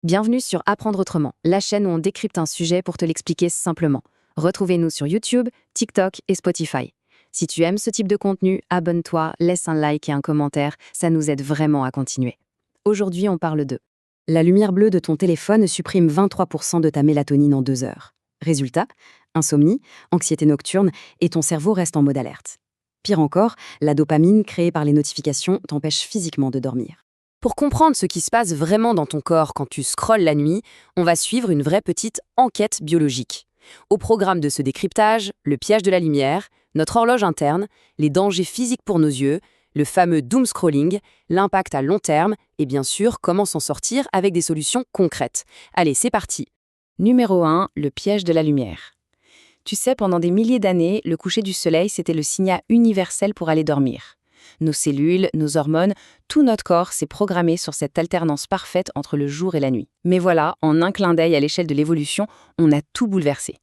Bienvenue sur Apprendre autrement, la chaîne où on décrypte un sujet pour te l'expliquer simplement. Retrouvez-nous sur YouTube, TikTok et Spotify. Si tu aimes ce type de contenu, abonne-toi, laisse un like et un commentaire, ça nous aide vraiment à continuer. Aujourd'hui, on parle de la lumière bleue de ton téléphone supprime 23% de ta mélatonine en 2 heures. Résultat, insomnie, anxiété nocturne et ton cerveau reste en mode alerte. Pire encore, la dopamine créée par les notifications t'empêche physiquement de dormir. Pour comprendre ce qui se passe vraiment dans ton corps quand tu scrolles la nuit, on va suivre une vraie petite enquête biologique. Au programme de ce décryptage, le piège de la lumière, notre horloge interne, les dangers physiques pour nos yeux, le fameux doom scrolling, l'impact à long terme et bien sûr comment s'en sortir avec des solutions concrètes. Allez, c'est parti. Numéro 1, le piège de la lumière. Tu sais, pendant des milliers d'années, le coucher du soleil, c'était le signal universel pour aller dormir. Nos cellules, nos hormones, tout notre corps s'est programmé sur cette alternance parfaite entre le jour et la nuit. Mais voilà, en un clin d'œil à l'échelle de l'évolution, on a tout bouleversé.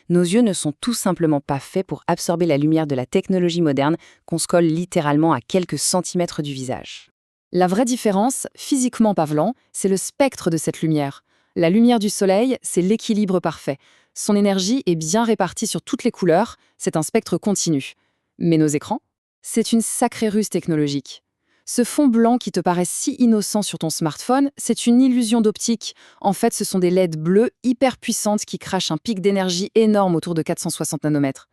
Nos yeux ne sont tout simplement pas faits pour absorber la lumière de la technologie moderne qu'on se colle littéralement à quelques centimètres du visage. La vraie différence, physiquement parlant, c'est le spectre de cette lumière. La lumière du soleil, c'est l'équilibre parfait. Son énergie est bien répartie sur toutes les couleurs, c'est un spectre continu. Mais nos écrans ? C'est une sacrée ruse technologique. Ce fond blanc qui te paraît si innocent sur ton smartphone, c'est une illusion d'optique. En fait, ce sont des LED bleues hyper puissantes qui crachent un pic d'énergie énorme autour de 460 nanomètres.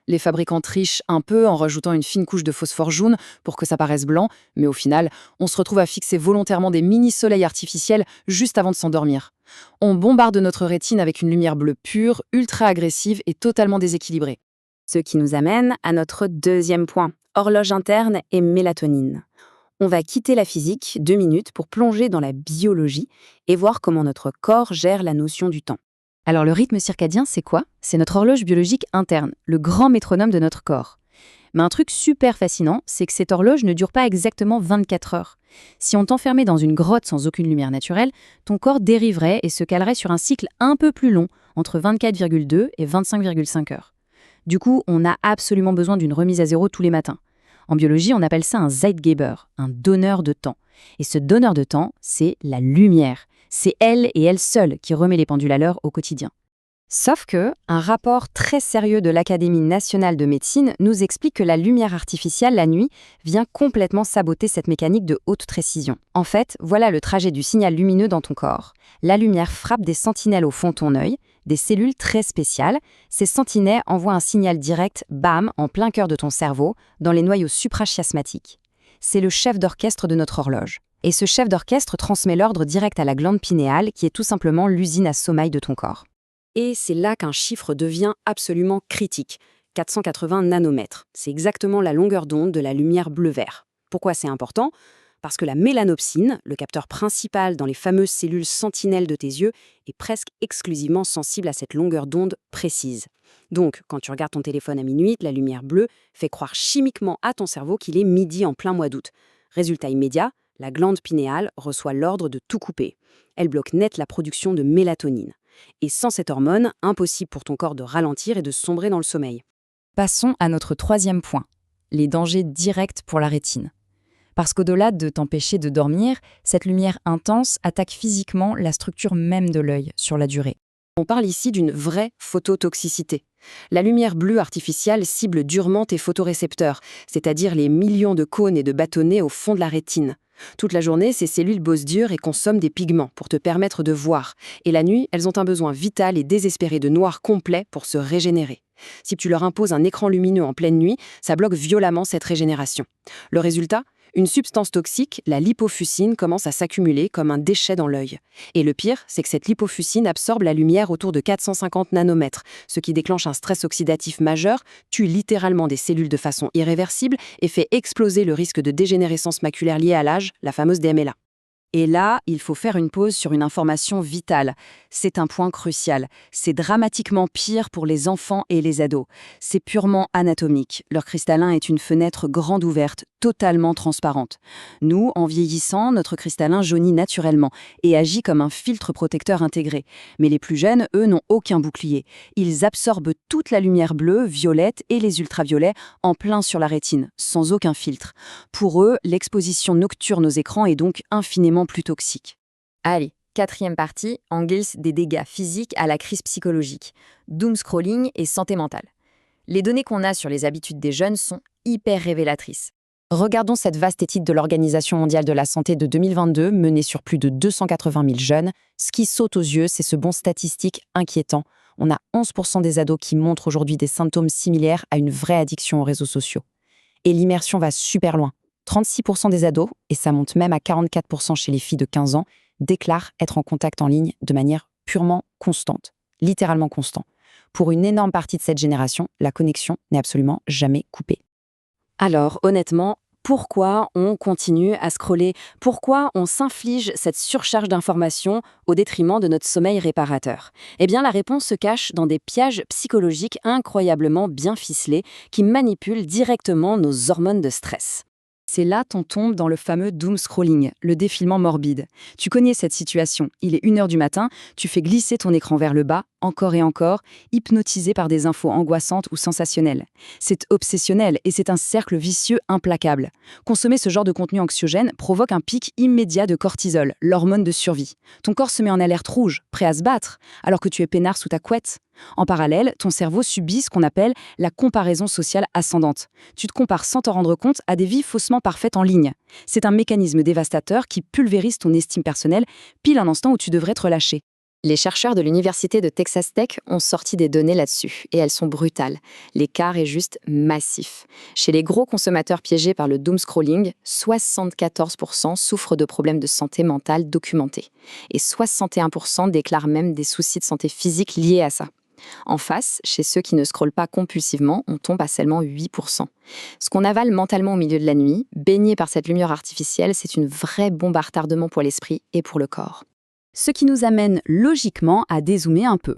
Les fabricants trichent un peu en rajoutant une fine couche de phosphore jaune pour que ça paraisse blanc, mais au final, on se retrouve à fixer volontairement des mini-soleils artificiels juste avant de s'endormir. On bombarde notre rétine avec une lumière bleue pure, ultra agressive et totalement déséquilibrée. Ce qui nous amène à notre deuxième point. Horloge interne et mélatonine. On va quitter la physique 2 minutes pour plonger dans la biologie et voir comment notre corps gère la notion du temps. Alors le rythme circadien, c'est quoi ? C'est notre horloge biologique interne, le grand métronome de notre corps. Mais un truc super fascinant, c'est que cette horloge ne dure pas exactement 24 heures. Si on t'enfermait dans une grotte sans aucune lumière naturelle, ton corps dériverait et se calerait sur un cycle un peu plus long, entre 24,2 et 25,5 heures. Du coup, on a absolument besoin d'une remise à zéro tous les matins. En biologie, on appelle ça un Zeitgeber, un donneur de temps. Et ce donneur de temps, c'est la lumière. C'est elle et elle seule qui remet les pendules à l'heure au quotidien. Sauf que, un rapport très sérieux de l'Académie nationale de médecine nous explique que la lumière artificielle la nuit vient complètement saboter cette mécanique de haute précision. En fait, voilà le trajet du signal lumineux dans ton corps. La lumière frappe des sentinelles au fond de ton œil, des cellules très spéciales. Ces sentinelles envoient un signal direct, bam, en plein cœur de ton cerveau, dans les noyaux suprachiasmatiques. C'est le chef d'orchestre de notre horloge. Et ce chef d'orchestre transmet l'ordre direct à la glande pinéale, qui est tout simplement l'usine à sommeil de ton corps. Et c'est là qu'un chiffre devient absolument critique. 480 nanomètres. C'est exactement la longueur d'onde de la lumière bleu-vert. Pourquoi c'est important ? Parce que la mélanopsine, le capteur principal dans les fameuses cellules sentinelles de tes yeux, est presque exclusivement sensible à cette longueur d'onde précise. Donc, quand tu regardes ton téléphone à minuit, la lumière bleue fait croire chimiquement à ton cerveau qu'il est midi en plein mois d'août. Résultat immédiat, la glande pinéale reçoit l'ordre de tout couper. Elle bloque net la production de mélatonine. Et sans cette hormone, impossible pour ton corps de ralentir et de sombrer dans le sommeil. Passons à notre troisième point, les dangers directs pour la rétine. Parce qu'au-delà de t'empêcher de dormir, cette lumière intense attaque physiquement la structure même de l'œil sur la durée. On parle ici d'une vraie phototoxicité. La lumière bleue artificielle cible durement tes photorécepteurs, c'est-à-dire les millions de cônes et de bâtonnets au fond de la rétine. Toute la journée, ces cellules bossent dur et consomment des pigments pour te permettre de voir. Et la nuit, elles ont un besoin vital et désespéré de noir complet pour se régénérer. Si tu leur imposes un écran lumineux en pleine nuit, ça bloque violemment cette régénération. Le résultat ? Une substance toxique, la lipofuscine, commence à s'accumuler comme un déchet dans l'œil. Et le pire, c'est que cette lipofuscine absorbe la lumière autour de 450 nanomètres, ce qui déclenche un stress oxydatif majeur, tue littéralement des cellules de façon irréversible et fait exploser le risque de dégénérescence maculaire liée à l'âge, la fameuse DMLA. Et là, il faut faire une pause sur une information vitale. C'est un point crucial. C'est dramatiquement pire pour les enfants et les ados. C'est purement anatomique. Leur cristallin est une fenêtre grande ouverte, totalement transparente. Nous, en vieillissant, notre cristallin jaunit naturellement et agit comme un filtre protecteur intégré. Mais les plus jeunes, eux, n'ont aucun bouclier. Ils absorbent toute la lumière bleue, violette et les ultraviolets en plein sur la rétine, sans aucun filtre. Pour eux, l'exposition nocturne aux écrans est donc infiniment plus toxique. Allez, Quatrième partie, on glisse des dégâts physiques à la crise psychologique, doom scrolling et santé mentale. Les données qu'on a sur les habitudes des jeunes sont hyper révélatrices. Regardons cette vaste étude de l'Organisation mondiale de la santé de 2022 menée sur plus de 280 000 jeunes. Ce qui saute aux yeux, c'est ce bond statistique inquiétant. On a 11% des ados qui montrent aujourd'hui des symptômes similaires à une vraie addiction aux réseaux sociaux. Et l'immersion va super loin. 36% des ados, et ça monte même à 44% chez les filles de 15 ans, déclarent être en contact en ligne de manière purement constante, littéralement constant. Pour une énorme partie de cette génération, la connexion n'est absolument jamais coupée. Alors, honnêtement, pourquoi on continue à scroller? Pourquoi on s'inflige cette surcharge d'informations au détriment de notre sommeil réparateur? Eh bien, la réponse se cache dans des pièges psychologiques incroyablement bien ficelés qui manipulent directement nos hormones de stress. C'est là qu'on tombe dans le fameux doom scrolling, le défilement morbide. Tu connais cette situation, il est 1h du matin, tu fais glisser ton écran vers le bas, encore et encore, hypnotisé par des infos angoissantes ou sensationnelles. C'est obsessionnel et c'est un cercle vicieux implacable. Consommer ce genre de contenu anxiogène provoque un pic immédiat de cortisol, l'hormone de survie. Ton corps se met en alerte rouge, prêt à se battre, alors que tu es peinard sous ta couette. En parallèle, ton cerveau subit ce qu'on appelle la comparaison sociale ascendante. Tu te compares sans t'en rendre compte à des vies faussement parfaites en ligne. C'est un mécanisme dévastateur qui pulvérise ton estime personnelle pile un instant où tu devrais te relâcher. Les chercheurs de l'Université de Texas Tech ont sorti des données là-dessus, et elles sont brutales. L'écart est juste massif. Chez les gros consommateurs piégés par le doom scrolling, 74% souffrent de problèmes de santé mentale documentés, et 61% déclarent même des soucis de santé physique liés à ça. En face, chez ceux qui ne scrollent pas compulsivement, on tombe à seulement 8%. Ce qu'on avale mentalement au milieu de la nuit, baigné par cette lumière artificielle, c'est une vraie bombe à retardement pour l'esprit et pour le corps. Ce qui nous amène logiquement à dézoomer un peu.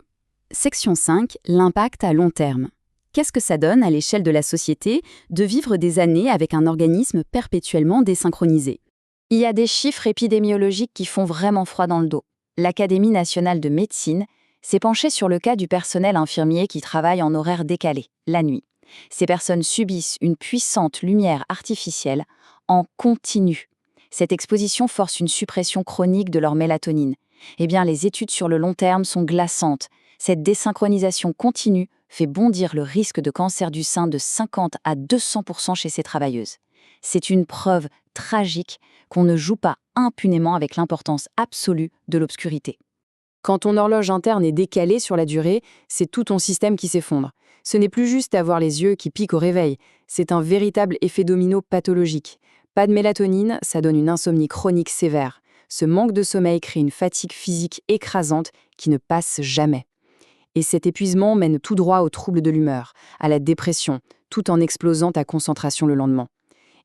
Section 5, l'impact à long terme. Qu'est-ce que ça donne à l'échelle de la société de vivre des années avec un organisme perpétuellement désynchronisé? Il y a des chiffres épidémiologiques qui font vraiment froid dans le dos. L'Académie nationale de médecine s'est penchée sur le cas du personnel infirmier qui travaille en horaire décalé, la nuit. Ces personnes subissent une puissante lumière artificielle en continu. Cette exposition force une suppression chronique de leur mélatonine. Eh bien, les études sur le long terme sont glaçantes. Cette désynchronisation continue fait bondir le risque de cancer du sein de 50 à 200% chez ces travailleuses. C'est une preuve tragique qu'on ne joue pas impunément avec l'importance absolue de l'obscurité. Quand ton horloge interne est décalée sur la durée, c'est tout ton système qui s'effondre. Ce n'est plus juste avoir les yeux qui piquent au réveil, c'est un véritable effet domino pathologique. Pas de mélatonine, ça donne une insomnie chronique sévère. Ce manque de sommeil crée une fatigue physique écrasante qui ne passe jamais. Et cet épuisement mène tout droit aux troubles de l'humeur, à la dépression, tout en explosant ta concentration le lendemain.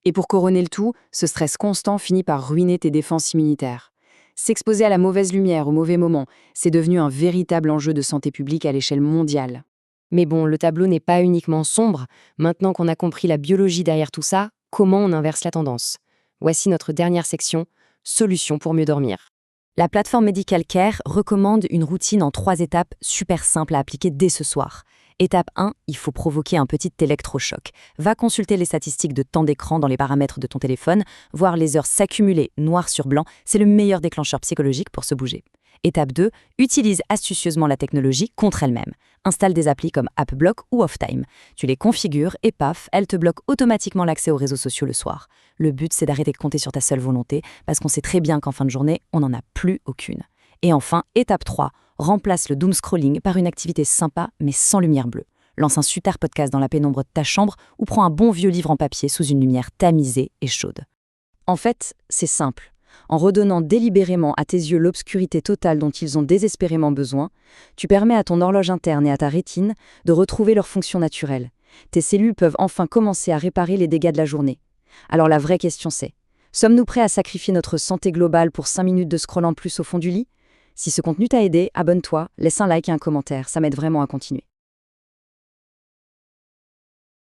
Et pour couronner le tout, ce stress constant finit par ruiner tes défenses immunitaires. S'exposer à la mauvaise lumière au mauvais moment, c'est devenu un véritable enjeu de santé publique à l'échelle mondiale. Mais bon, le tableau n'est pas uniquement sombre. Maintenant qu'on a compris la biologie derrière tout ça, comment on inverse la tendance? Voici notre dernière section, solutions pour mieux dormir. La plateforme Medical Care recommande une routine en 3 étapes super simples à appliquer dès ce soir. Étape 1, il faut provoquer un petit électrochoc. Va consulter les statistiques de temps d'écran dans les paramètres de ton téléphone, voir les heures s'accumuler noir sur blanc, c'est le meilleur déclencheur psychologique pour se bouger. Étape 2, utilise astucieusement la technologie contre elle-même. Installe des applis comme AppBlock ou OffTime. Tu les configures et paf, elles te bloquent automatiquement l'accès aux réseaux sociaux le soir. Le but, c'est d'arrêter de compter sur ta seule volonté, parce qu'on sait très bien qu'en fin de journée, on n'en a plus aucune. Et enfin, étape 3, remplace le doom scrolling par une activité sympa mais sans lumière bleue. Lance un super podcast dans la pénombre de ta chambre ou prends un bon vieux livre en papier sous une lumière tamisée et chaude. En fait, c'est simple. En redonnant délibérément à tes yeux l'obscurité totale dont ils ont désespérément besoin, tu permets à ton horloge interne et à ta rétine de retrouver leur fonction naturelle. Tes cellules peuvent enfin commencer à réparer les dégâts de la journée. Alors la vraie question c'est, sommes-nous prêts à sacrifier notre santé globale pour 5 minutes de scroll en plus au fond du lit? Si ce contenu t'a aidé, abonne-toi, laisse un like et un commentaire, ça m'aide vraiment à continuer.